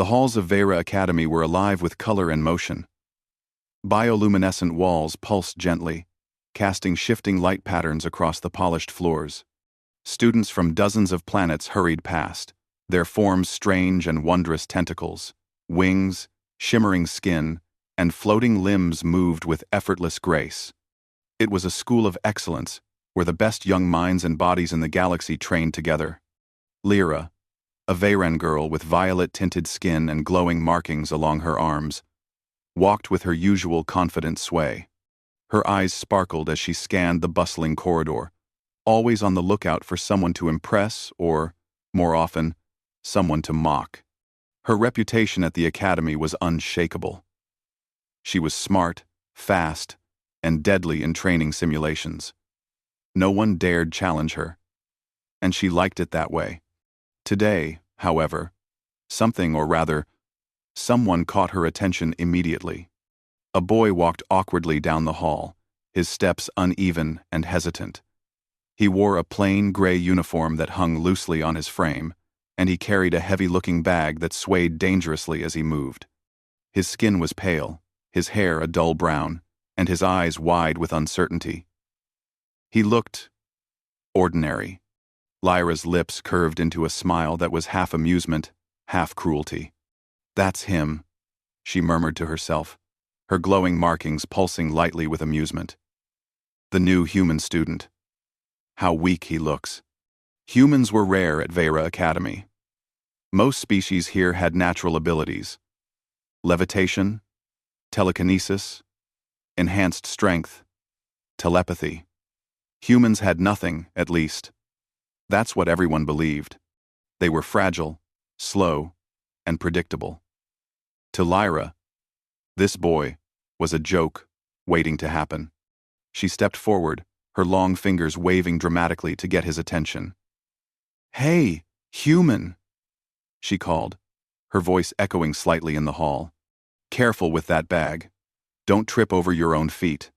The halls of Vera Academy were alive with color and motion. Bioluminescent walls pulsed gently, casting shifting light patterns across the polished floors. Students from dozens of planets hurried past, their forms strange and wondrous tentacles, wings, shimmering skin, and floating limbs moved with effortless grace. It was a school of excellence, where the best young minds and bodies in the galaxy trained together. Lyra, a Veyran girl with violet-tinted skin and glowing markings along her arms, walked with her usual confident sway. Her eyes sparkled as she scanned the bustling corridor, always on the lookout for someone to impress or, more often, someone to mock. Her reputation at the academy was unshakable. She was smart, fast, and deadly in training simulations. No one dared challenge her, and she liked it that way. Today, however, something, or rather, someone caught her attention immediately. A boy walked awkwardly down the hall, his steps uneven and hesitant. He wore a plain gray uniform that hung loosely on his frame, and he carried a heavy-looking bag that swayed dangerously as he moved. His skin was pale, his hair a dull brown, and his eyes wide with uncertainty. He looked ordinary. Lyra's lips curved into a smile that was half amusement, half cruelty. "That's him," she murmured to herself, her glowing markings pulsing lightly with amusement. "The new human student. How weak he looks." Humans were rare at Vera Academy. Most species here had natural abilities: levitation, telekinesis, enhanced strength, telepathy. Humans had nothing, at least. That's what everyone believed. They were fragile, slow, and predictable. To Lyra, this boy was a joke waiting to happen. She stepped forward, her long fingers waving dramatically to get his attention. "Hey, human!" she called, her voice echoing slightly in the hall. "Careful with that bag. Don't trip over your own feet."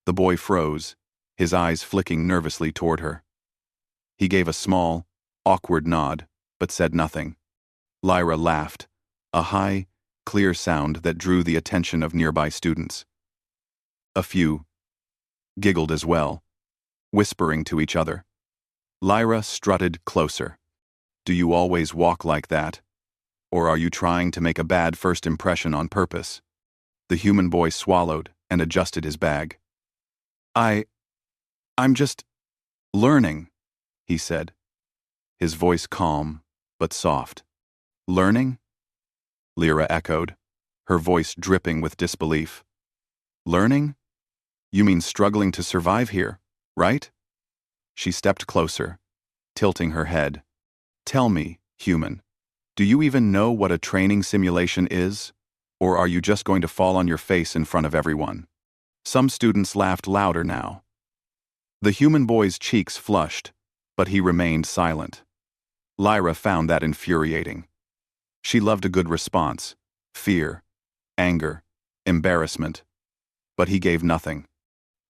The boy froze, his eyes flicking nervously toward her. He gave a small, awkward nod, but said nothing. Lyra laughed, a high, clear sound that drew the attention of nearby students. A few giggled as well, whispering to each other. Lyra strutted closer. "Do you always walk like that? Or are you trying to make a bad first impression on purpose?" The human boy swallowed and adjusted his bag. I'm just learning," he said, his voice calm but soft. "Learning?" Lyra echoed, her voice dripping with disbelief. "Learning? You mean struggling to survive here, right?" She stepped closer, tilting her head. "Tell me, human, do you even know what a training simulation is? Or are you just going to fall on your face in front of everyone?" Some students laughed louder now. The human boy's cheeks flushed, but he remained silent. Lyra found that infuriating. She loved a good response: fear, anger, embarrassment. But he gave nothing.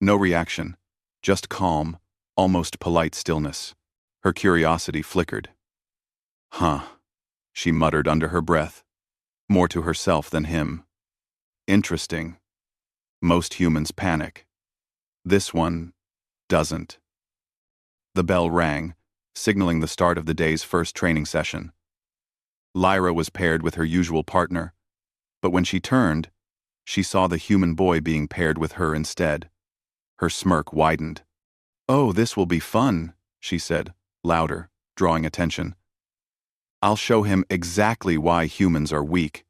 No reaction, just calm, almost polite stillness. Her curiosity flickered. "Huh," she muttered under her breath, more to herself than him. "Interesting. Most humans panic. This one doesn't." The bell rang, signaling the start of the day's first training session. Lyra was paired with her usual partner, but when she turned, she saw the human boy being paired with her instead. Her smirk widened. "Oh, this will be fun," she said, louder, drawing attention. "I'll show him exactly why humans are weak."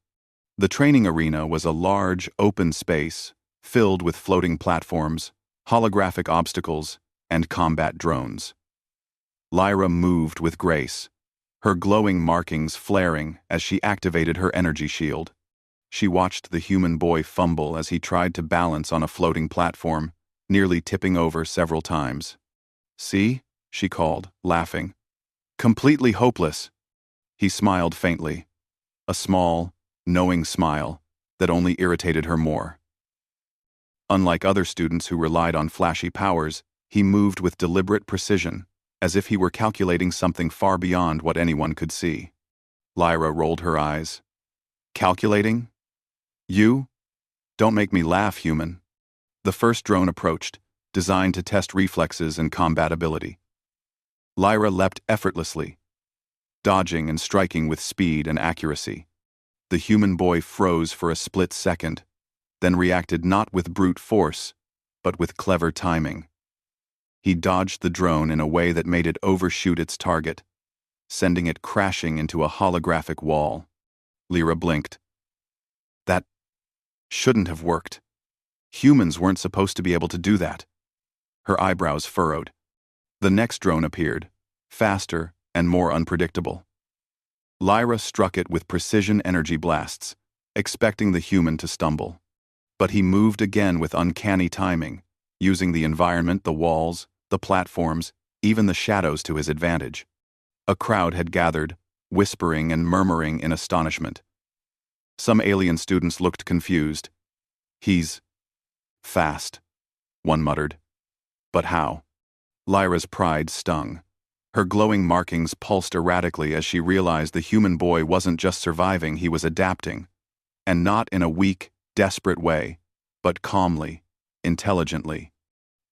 The training arena was a large, open space, filled with floating platforms, holographic obstacles, and combat drones. Lyra moved with grace, her glowing markings flaring as she activated her energy shield. She watched the human boy fumble as he tried to balance on a floating platform, nearly tipping over several times. "See?" she called, laughing. "Completely hopeless." He smiled faintly, a small, knowing smile that only irritated her more. Unlike other students who relied on flashy powers, he moved with deliberate precision, as if he were calculating something far beyond what anyone could see. Lyra rolled her eyes. Calculating? You? Don't make me laugh, human. The first drone approached, designed to test reflexes and combat ability. Lyra leapt effortlessly, dodging and striking with speed and accuracy. The human boy froze for a split second, then reacted not with brute force, but with clever timing. He dodged the drone in a way that made it overshoot its target, sending it crashing into a holographic wall. Lyra blinked. That shouldn't have worked. Humans weren't supposed to be able to do that. Her eyebrows furrowed. The next drone appeared, faster and more unpredictable. Lyra struck it with precision energy blasts, expecting the human to stumble. But he moved again with uncanny timing, using the environment, the walls, the platforms, even the shadows to his advantage. A crowd had gathered, whispering and murmuring in astonishment. Some alien students looked confused. He's fast, one muttered. But how? Lyra's pride stung. Her glowing markings pulsed erratically as she realized the human boy wasn't just surviving, he was adapting. And not in a weak, desperate way, but calmly, intelligently.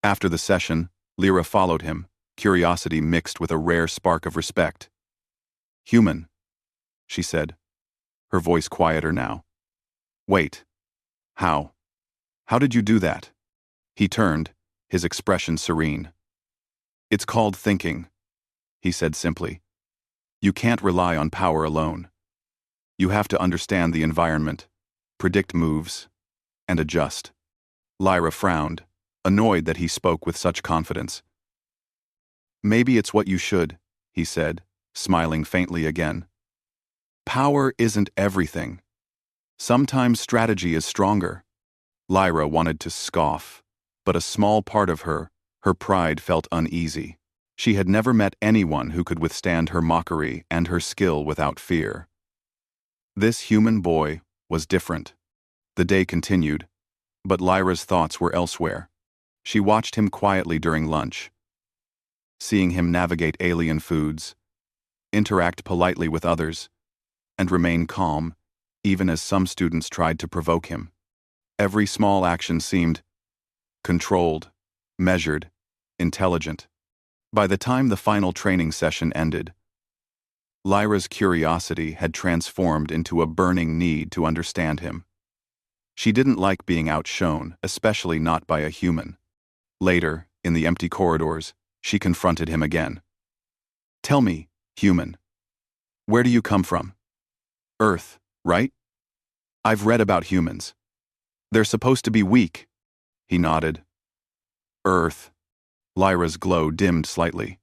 After the session, Lyra followed him, curiosity mixed with a rare spark of respect. Human, she said, her voice quieter now. Wait. How? How did you do that? He turned, his expression serene. It's called thinking, he said simply. You can't rely on power alone. You have to understand the environment, predict moves, and adjust. Lyra frowned, annoyed that he spoke with such confidence. Maybe it's what you should, he said, smiling faintly again. Power isn't everything. Sometimes strategy is stronger. Lyra wanted to scoff, but a small part of her pride felt uneasy. She had never met anyone who could withstand her mockery and her skill without fear. This human boy was different. The day continued, but Lyra's thoughts were elsewhere. She watched him quietly during lunch, seeing him navigate alien foods, interact politely with others, and remain calm, even as some students tried to provoke him. Every small action seemed controlled, measured, intelligent. By the time the final training session ended, Lyra's curiosity had transformed into a burning need to understand him. She didn't like being outshone, especially not by a human. Later, in the empty corridors, she confronted him again. Tell me, human, where do you come from? Earth, right? I've read about humans. They're supposed to be weak. He nodded. Earth. Lyra's glow dimmed slightly.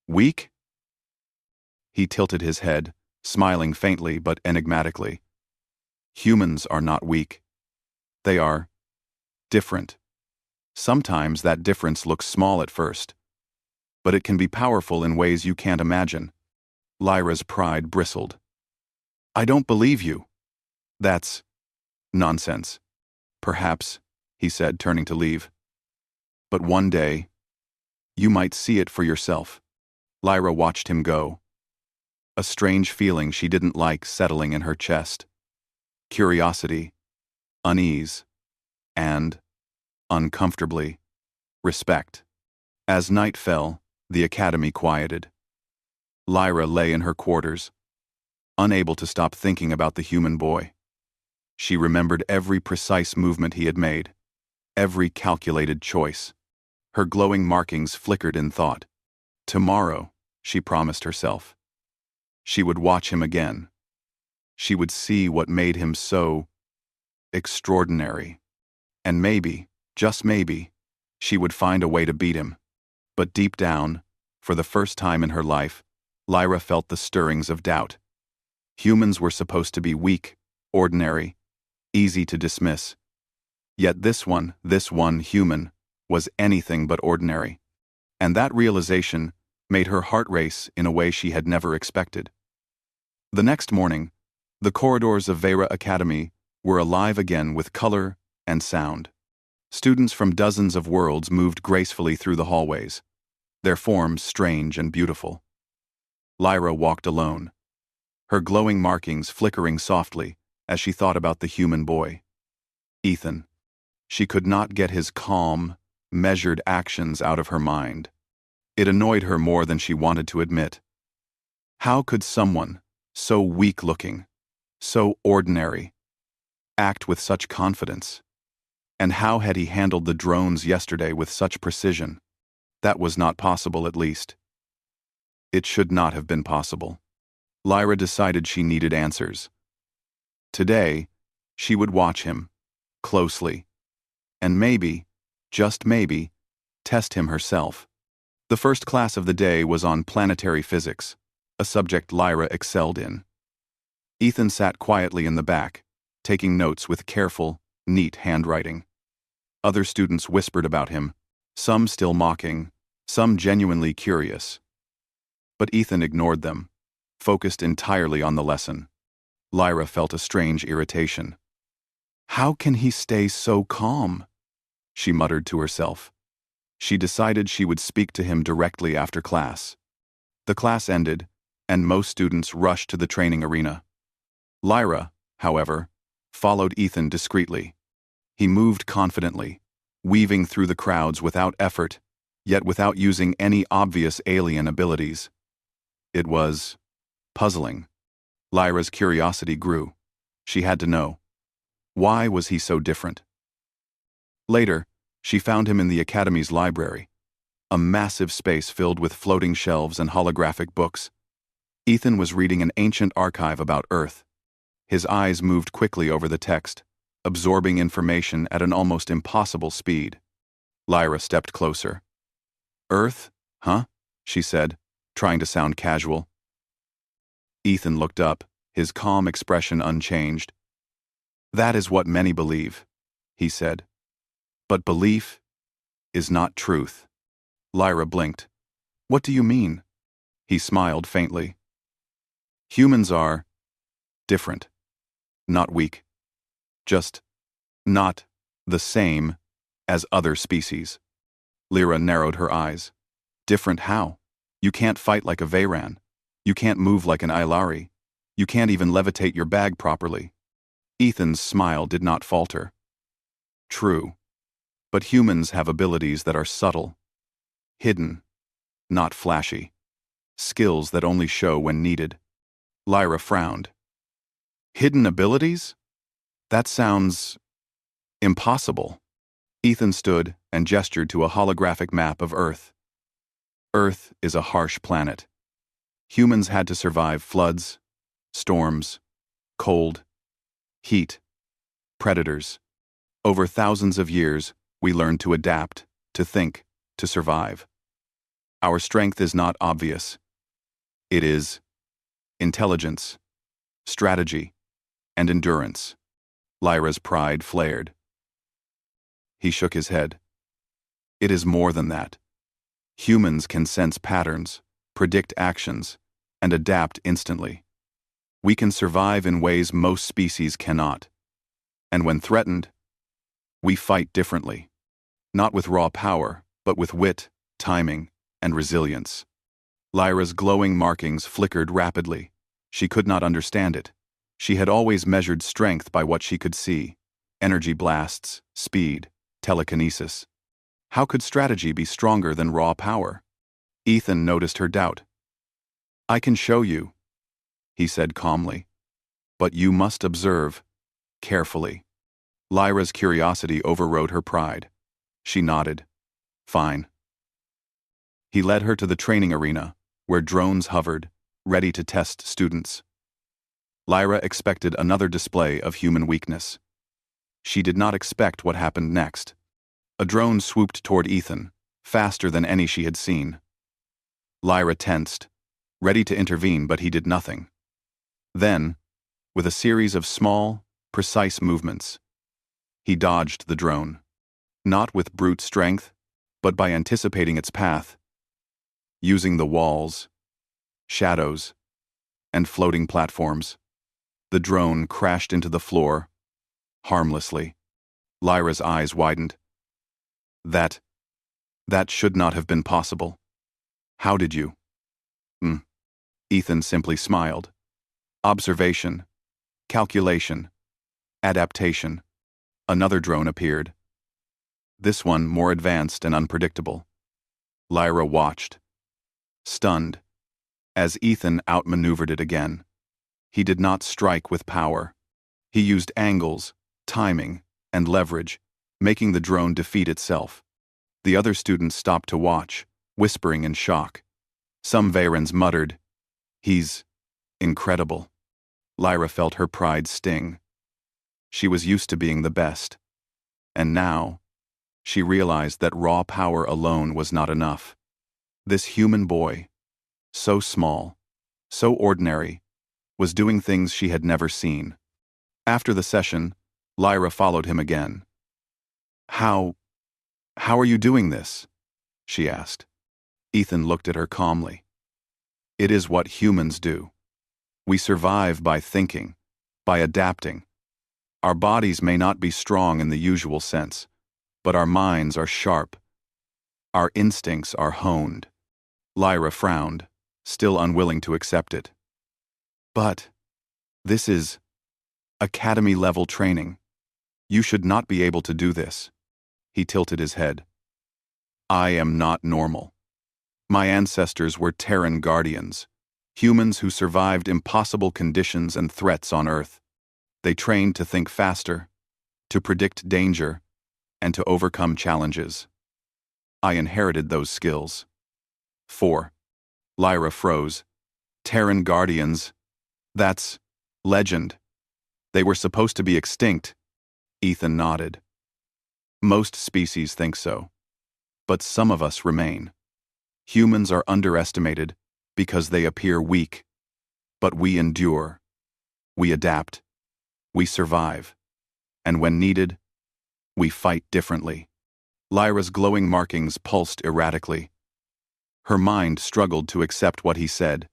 Weak? He tilted his head, smiling faintly but enigmatically. Humans are not weak. They are different. Sometimes that difference looks small at first, but it can be powerful in ways you can't imagine. Lyra's pride bristled. I don't believe you. That's nonsense. Perhaps, he said, turning to leave. But one day, you might see it for yourself. Lyra watched him go. A strange feeling she didn't like settling in her chest. Curiosity, unease, and, uncomfortably, respect. As night fell, the academy quieted. Lyra lay in her quarters, unable to stop thinking about the human boy. She remembered every precise movement he had made, every calculated choice. Her glowing markings flickered in thought. Tomorrow, she promised herself, she would watch him again. She would see what made him so extraordinary. And maybe, just maybe, she would find a way to beat him. But deep down, for the first time in her life, Lyra felt the stirrings of doubt. Humans were supposed to be weak, ordinary, easy to dismiss. Yet this one human, was anything but ordinary. And that realization made her heart race in a way she had never expected. The next morning, the corridors of Vera Academy were alive again with color and sound. Students from dozens of worlds moved gracefully through the hallways, their forms strange and beautiful. Lyra walked alone, her glowing markings flickering softly as she thought about the human boy. Ethan. She could not get his calm, measured actions out of her mind. It annoyed her more than she wanted to admit. How could someone, so weak-looking, so ordinary, act with such confidence? And how had he handled the drones yesterday with such precision? That was not possible, at least. It should not have been possible. Lyra decided she needed answers. Today, she would watch him, closely, and maybe, just maybe, test him herself. The first class of the day was on planetary physics, a subject Lyra excelled in. Ethan sat quietly in the back, taking notes with careful, neat handwriting. Other students whispered about him, some still mocking, some genuinely curious. But Ethan ignored them, focused entirely on the lesson. Lyra felt a strange irritation. How can he stay so calm? She muttered to herself. She decided she would speak to him directly after class. The class ended, and most students rushed to the training arena. Lyra, however, followed Ethan discreetly. He moved confidently, weaving through the crowds without effort, yet without using any obvious alien abilities. It was puzzling. Lyra's curiosity grew. She had to know. Why was he so different? Later, she found him in the Academy's library, a massive space filled with floating shelves and holographic books. Ethan was reading an ancient archive about Earth. His eyes moved quickly over the text, absorbing information at an almost impossible speed. Lyra stepped closer. Earth, huh? She said, trying to sound casual. Ethan looked up, his calm expression unchanged. That is what many believe, he said. But belief is not truth. Lyra blinked. What do you mean? He smiled faintly. Humans are different, not weak. Just not the same as other species. Lyra narrowed her eyes. Different how? You can't fight like a Veyran. You can't move like an Ilari. You can't even levitate your bag properly. Ethan's smile did not falter. True. But humans have abilities that are subtle, hidden, not flashy. Skills that only show when needed. Lyra frowned. Hidden abilities? That sounds impossible. Ethan stood and gestured to a holographic map of Earth. Earth is a harsh planet. Humans had to survive floods, storms, cold, heat, predators. Over thousands of years, we learned to adapt, to think, to survive. Our strength is not obvious. It is intelligence, strategy, and endurance. Lyra's pride flared. He shook his head. It is more than that. Humans can sense patterns, predict actions, and adapt instantly. We can survive in ways most species cannot. And when threatened, we fight differently. Not with raw power, but with wit, timing, and resilience. Lyra's glowing markings flickered rapidly. She could not understand it. She had always measured strength by what she could see: energy blasts, speed, telekinesis. How could strategy be stronger than raw power? Ethan noticed her doubt. I can show you, he said calmly. But you must observe, carefully. Lyra's curiosity overrode her pride. She nodded. Fine. He led her to the training arena, where drones hovered, ready to test students. Lyra expected another display of human weakness. She did not expect what happened next. A drone swooped toward Ethan, faster than any she had seen. Lyra tensed, ready to intervene, but he did nothing. Then, with a series of small, precise movements, he dodged the drone. Not with brute strength, but by anticipating its path. Using the walls, shadows, and floating platforms, the drone crashed into the floor, harmlessly. Lyra's eyes widened. That should not have been possible. How did you? Ethan simply smiled. Observation, calculation, adaptation. Another drone appeared. This one more advanced and unpredictable. Lyra watched, stunned, as Ethan outmaneuvered it again. He did not strike with power. He used angles, timing, and leverage, making the drone defeat itself. The other students stopped to watch, whispering in shock. Some Vayrans muttered, "He's incredible." Lyra felt her pride sting. She was used to being the best. And now, she realized that raw power alone was not enough. This human boy, so small, so ordinary, was doing things she had never seen. After the session, Lyra followed him again. How are you doing this?" she asked. Ethan looked at her calmly. "It is what humans do. We survive by thinking, by adapting. Our bodies may not be strong in the usual sense, but our minds are sharp. Our instincts are honed." Lyra frowned, still unwilling to accept it. "But this is academy-level training. You should not be able to do this." He tilted his head. "I am not normal. My ancestors were Terran guardians, humans who survived impossible conditions and threats on Earth. They trained to think faster, to predict danger, and to overcome challenges. I inherited those skills." 4. Lyra froze. "Terran guardians? That's legend. They were supposed to be extinct." Ethan nodded. "Most species think so. But some of us remain. Humans are underestimated because they appear weak. But we endure. We adapt. We survive. And when needed, we fight differently." Lyra's glowing markings pulsed erratically. Her mind struggled to accept what he said.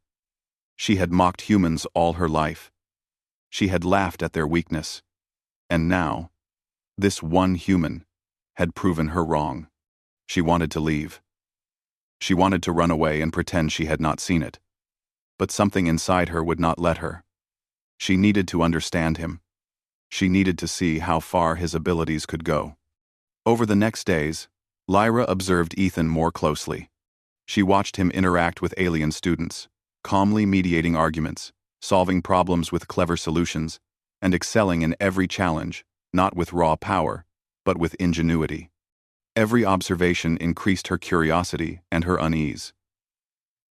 She had mocked humans all her life. She had laughed at their weakness. And now, this one human had proven her wrong. She wanted to leave. She wanted to run away and pretend she had not seen it. But something inside her would not let her. She needed to understand him. She needed to see how far his abilities could go. Over the next days, Lyra observed Ethan more closely. She watched him interact with alien students, calmly mediating arguments, solving problems with clever solutions, and excelling in every challenge, not with raw power, but with ingenuity. Every observation increased her curiosity and her unease.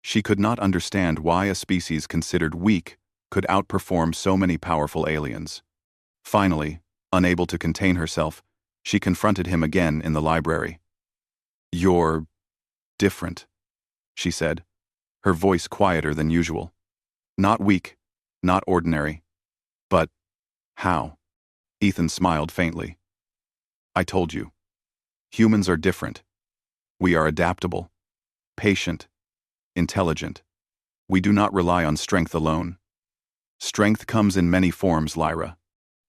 She could not understand why a species considered weak could outperform so many powerful aliens. Finally, unable to contain herself, she confronted him again in the library. "You're different," she said, her voice quieter than usual. "Not weak, not ordinary. But how?" Ethan smiled faintly. "I told you. Humans are different. We are adaptable, patient, intelligent. We do not rely on strength alone. Strength comes in many forms, Lyra."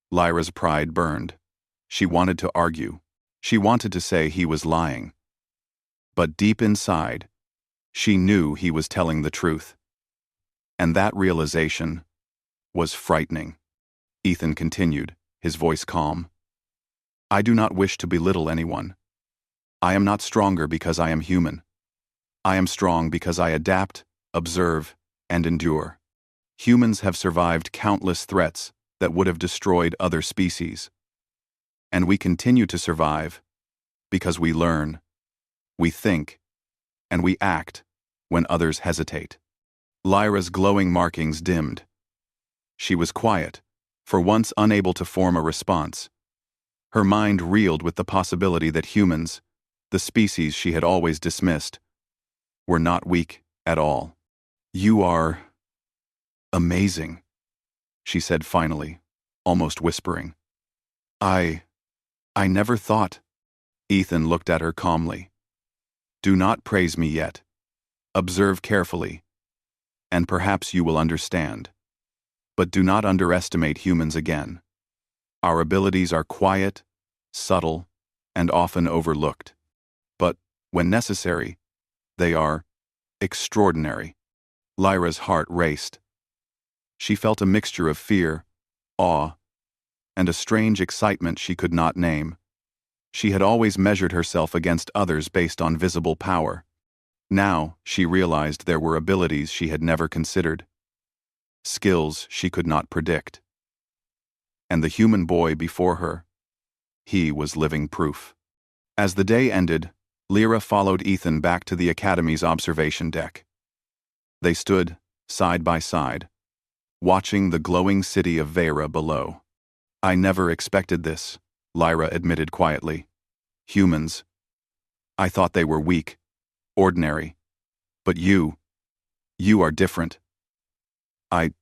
Lyra's pride burned. She wanted to argue. She wanted to say he was lying. But deep inside, she knew he was telling the truth. And that realization was frightening. Ethan continued, his voice calm. "I do not wish to belittle anyone. I am not stronger because I am human. I am strong because I adapt, observe, and endure. Humans have survived countless threats that would have destroyed other species. And we continue to survive because we learn, we think, and we act when others hesitate." Lyra's glowing markings dimmed. She was quiet, for once unable to form a response. Her mind reeled with the possibility that humans, the species she had always dismissed, were not weak at all. "You are amazing," she said finally, almost whispering. I never thought." Ethan looked at her calmly. "Do not praise me yet. Observe carefully, and perhaps you will understand. But do not underestimate humans again. Our abilities are quiet, subtle, and often overlooked. But, when necessary, they are extraordinary." Lyra's heart raced. She felt a mixture of fear, awe, and a strange excitement she could not name. She had always measured herself against others based on visible power. Now, she realized there were abilities she had never considered, skills she could not predict. And the human boy before her, he was living proof. As the day ended, Lyra followed Ethan back to the Academy's observation deck. They stood, side by side, watching the glowing city of Vera below. "I never expected this," Lyra admitted quietly. "Humans. I thought they were weak, ordinary. But you are different. I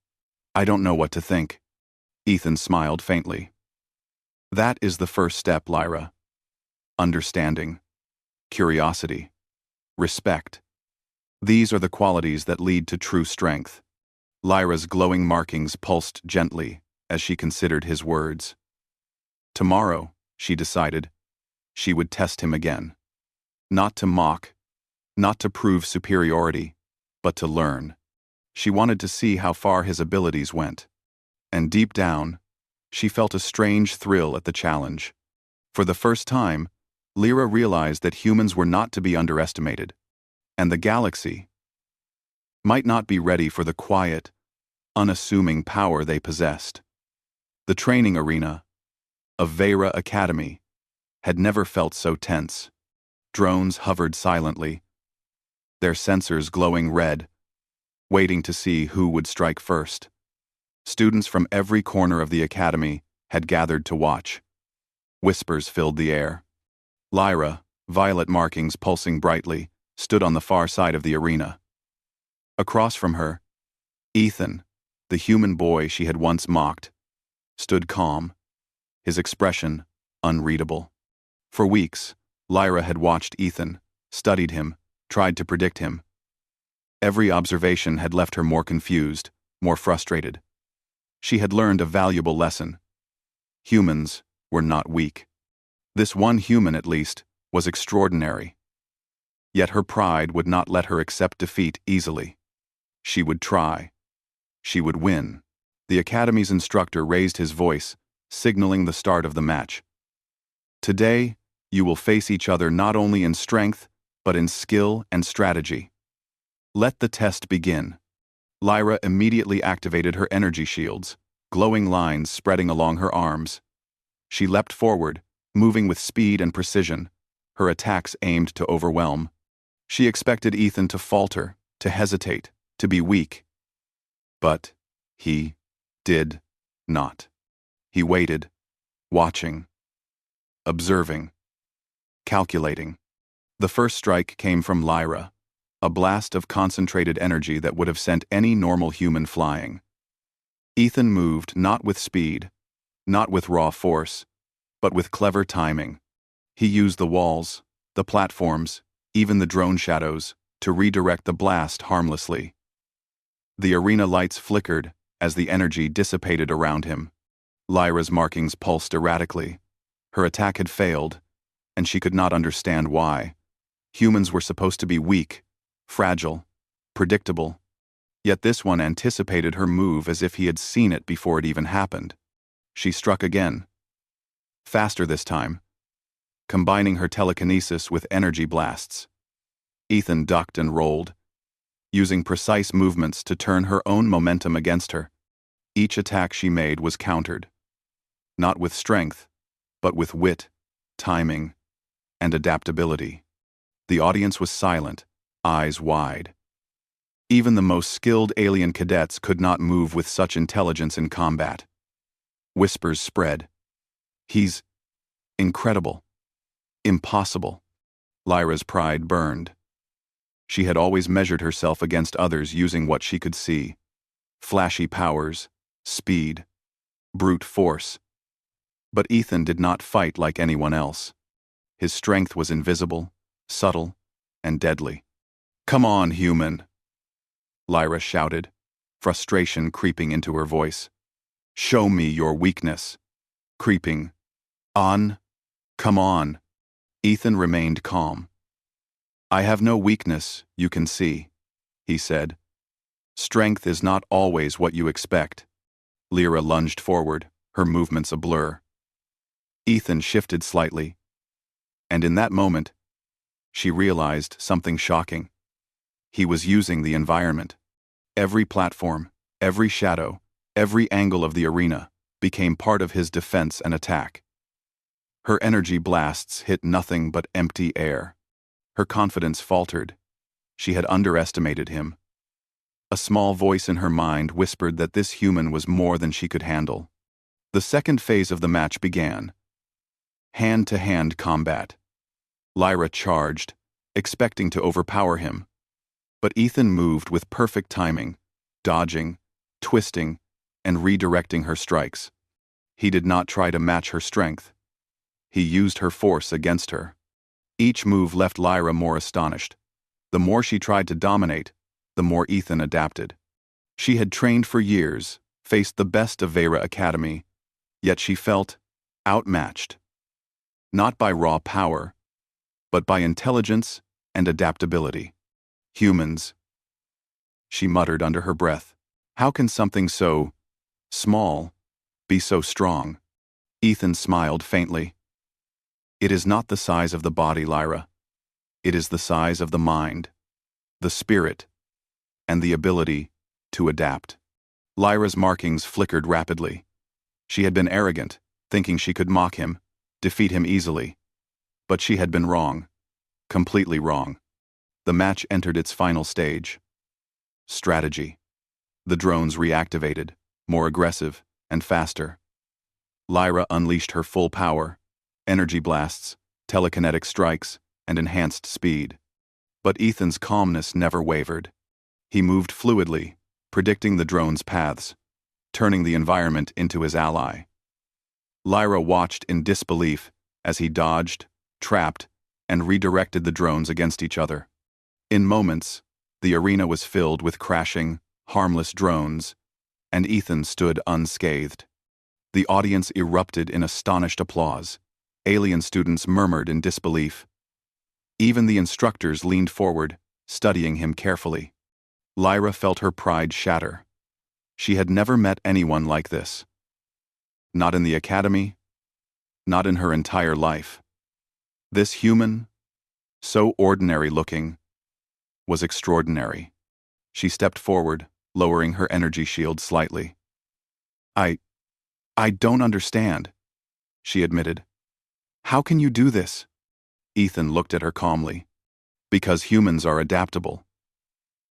don't know what to think." Ethan smiled faintly. "That is the first step, Lyra. Understanding, curiosity, respect. These are the qualities that lead to true strength." Lyra's glowing markings pulsed gently as she considered his words. Tomorrow, she decided, she would test him again. Not to mock, not to prove superiority, but to learn. She wanted to see how far his abilities went. And deep down, she felt a strange thrill at the challenge. For the first time, Lyra realized that humans were not to be underestimated, and the galaxy might not be ready for the quiet, unassuming power they possessed. The training arena of Vera Academy had never felt so tense. Drones hovered silently, their sensors glowing red, waiting to see who would strike first. Students from every corner of the academy had gathered to watch. Whispers filled the air. Lyra, violet markings pulsing brightly, stood on the far side of the arena. Across from her, Ethan, the human boy she had once mocked, stood calm, his expression unreadable. For weeks, Lyra had watched Ethan, studied him, tried to predict him. Every observation had left her more confused, more frustrated. She had learned a valuable lesson. Humans were not weak. This one human, at least, was extraordinary. Yet her pride would not let her accept defeat easily. She would try. She would win. The Academy's instructor raised his voice, signaling the start of the match. "Today, you will face each other not only in strength, but in skill and strategy. Let the test begin." Lyra immediately activated her energy shields, glowing lines spreading along her arms. She leapt forward, moving with speed and precision, her attacks aimed to overwhelm. She expected Ethan to falter, to hesitate, to be weak. But he did not. He waited, watching, observing, calculating. The first strike came from Lyra, a blast of concentrated energy that would have sent any normal human flying. Ethan moved not with speed, not with raw force, but with clever timing. He used the walls, the platforms, even the drone shadows, to redirect the blast harmlessly. The arena lights flickered as the energy dissipated around him. Lyra's markings pulsed erratically. Her attack had failed, and she could not understand why. Humans were supposed to be weak, fragile, predictable. Yet this one anticipated her move as if he had seen it before it even happened. She struck again. Faster this time, combining her telekinesis with energy blasts. Ethan ducked and rolled, using precise movements to turn her own momentum against her. Each attack she made was countered, not with strength, but with wit, timing, and adaptability. The audience was silent, eyes wide. Even the most skilled alien cadets could not move with such intelligence in combat. Whispers spread. "He's incredible. Impossible." Lyra's pride burned. She had always measured herself against others using what she could see. Flashy powers, speed, brute force. But Ethan did not fight like anyone else. His strength was invisible, subtle, and deadly. "Come on, human," Lyra shouted, frustration creeping into her voice. "Show me your weakness." Creeping. "On. Come on." Ethan remained calm. "I have no weakness, you can see," he said. Strength is not always what you expect. Lyra lunged forward, her movements a blur. Ethan shifted slightly, and in that moment, she realized something shocking. He was using the environment. Every platform, every shadow, every angle of the arena became part of his defense and attack. Her energy blasts hit nothing but empty air. Her confidence faltered. She had underestimated him. A small voice in her mind whispered that this human was more than she could handle. The second phase of the match began. Hand-to-hand combat. Lyra charged, expecting to overpower him. But Ethan moved with perfect timing, dodging, twisting, and redirecting her strikes. He did not try to match her strength. He used her force against her. Each move left Lyra more astonished. The more she tried to dominate, the more Ethan adapted. She had trained for years, faced the best of Vera Academy, yet she felt outmatched. Not by raw power, but by intelligence and adaptability. Humans, she muttered under her breath. How can something so small be so strong? Ethan smiled faintly. It is not the size of the body, Lyra. It is the size of the mind, the spirit, and the ability to adapt. Lyra's markings flickered rapidly. She had been arrogant, thinking she could mock him, defeat him easily. But she had been wrong. Completely wrong. The match entered its final stage. Strategy. The drones reactivated, more aggressive and faster. Lyra unleashed her full power, energy blasts, telekinetic strikes, and enhanced speed. But Ethan's calmness never wavered. He moved fluidly, predicting the drones' paths, turning the environment into his ally. Lyra watched in disbelief as he dodged, trapped, and redirected the drones against each other. In moments, the arena was filled with crashing, harmless drones, and Ethan stood unscathed. The audience erupted in astonished applause. Alien students murmured in disbelief. Even the instructors leaned forward, studying him carefully. Lyra felt her pride shatter. She had never met anyone like this. Not in the academy, not in her entire life. This human, so ordinary-looking, was extraordinary. She stepped forward, lowering her energy shield slightly. I don't understand, she admitted. How can you do this? Ethan looked at her calmly. Because humans are adaptable.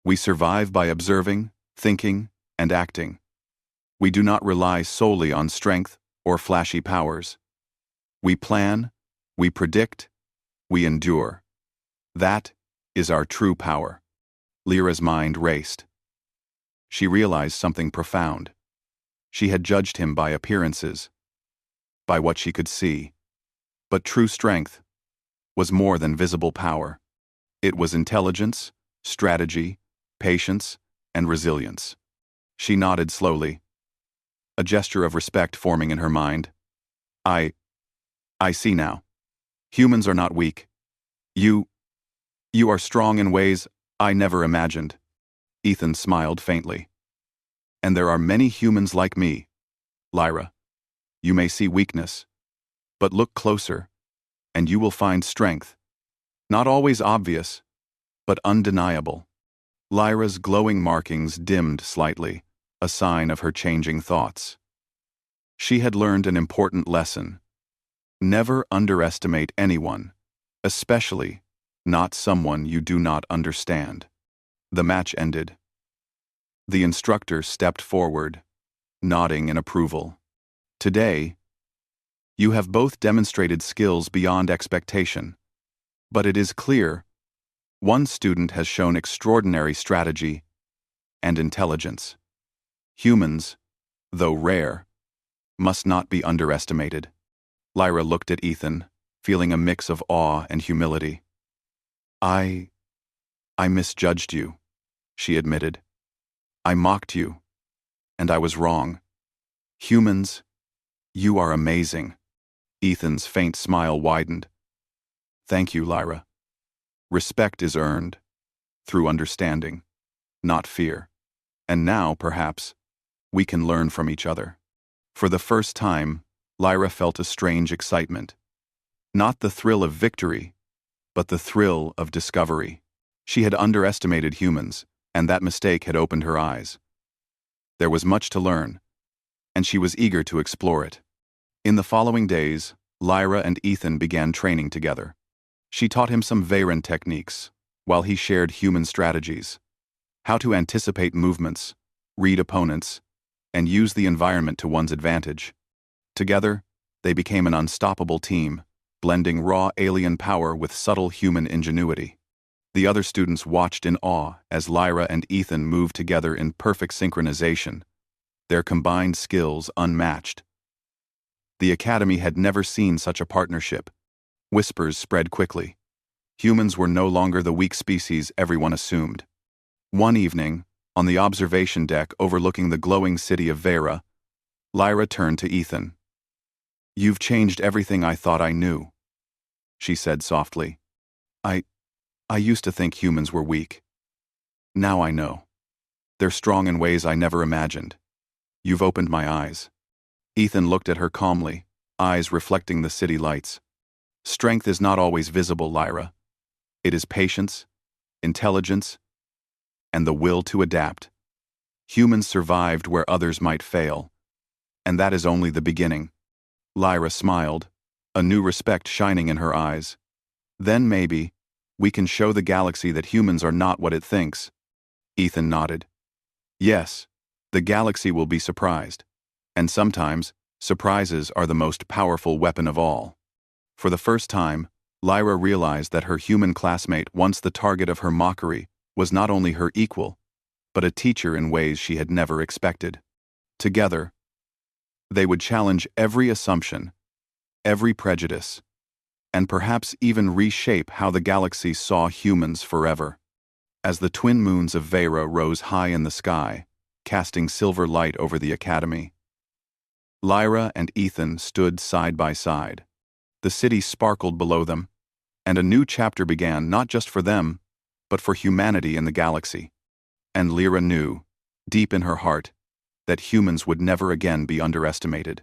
We survive by observing, thinking, and acting. We do not rely solely on strength or flashy powers. We plan, we predict, we endure. That is our true power. Lyra's mind raced. She realized something profound. She had judged him by appearances, by what she could see. But true strength was more than visible power. It was intelligence, strategy, patience, and resilience. She nodded slowly, a gesture of respect forming in her mind. I see now. Humans are not weak. You are strong in ways I never imagined. Ethan smiled faintly. And there are many humans like me. Lyra, you may see weakness, but look closer, and you will find strength. Not always obvious, but undeniable. Lyra's glowing markings dimmed slightly, a sign of her changing thoughts. She had learned an important lesson. Never underestimate anyone, especially not someone you do not understand. The match ended. The instructor stepped forward, nodding in approval. Today, you have both demonstrated skills beyond expectation, but it is clear one student has shown extraordinary strategy and intelligence. Humans, though rare, must not be underestimated. Lyra looked at Ethan, feeling a mix of awe and humility. I misjudged you, she admitted. I mocked you, and I was wrong. Humans, you are amazing. Ethan's faint smile widened. Thank you, Lyra. Respect is earned through understanding, not fear. And now, perhaps, we can learn from each other. For the first time, Lyra felt a strange excitement. Not the thrill of victory, but the thrill of discovery. She had underestimated humans, and that mistake had opened her eyes. There was much to learn, and she was eager to explore it. In the following days, Lyra and Ethan began training together. She taught him some Veyron techniques, while he shared human strategies. How to anticipate movements, read opponents, and use the environment to one's advantage. Together, they became an unstoppable team, blending raw alien power with subtle human ingenuity. The other students watched in awe as Lyra and Ethan moved together in perfect synchronization, their combined skills unmatched. The Academy had never seen such a partnership. Whispers spread quickly. Humans were no longer the weak species everyone assumed. One evening, on the observation deck overlooking the glowing city of Vera, Lyra turned to Ethan. "You've changed everything I thought I knew," she said softly. I used to think humans were weak. Now I know. They're strong in ways I never imagined. You've opened my eyes." Ethan looked at her calmly, eyes reflecting the city lights. "Strength is not always visible, Lyra. It is patience, intelligence, and the will to adapt. Humans survived where others might fail, and that is only the beginning." Lyra smiled, a new respect shining in her eyes. "Then maybe we can show the galaxy that humans are not what it thinks." Ethan nodded. "Yes, the galaxy will be surprised. And sometimes, surprises are the most powerful weapon of all." For the first time, Lyra realized that her human classmate, once the target of her mockery, was not only her equal, but a teacher in ways she had never expected. Together, they would challenge every assumption, every prejudice, and perhaps even reshape how the galaxy saw humans forever. As the twin moons of Vera rose high in the sky, casting silver light over the Academy, Lyra and Ethan stood side by side. The city sparkled below them, and a new chapter began not just for them, but for humanity in the galaxy. And Lyra knew, deep in her heart, that humans would never again be underestimated.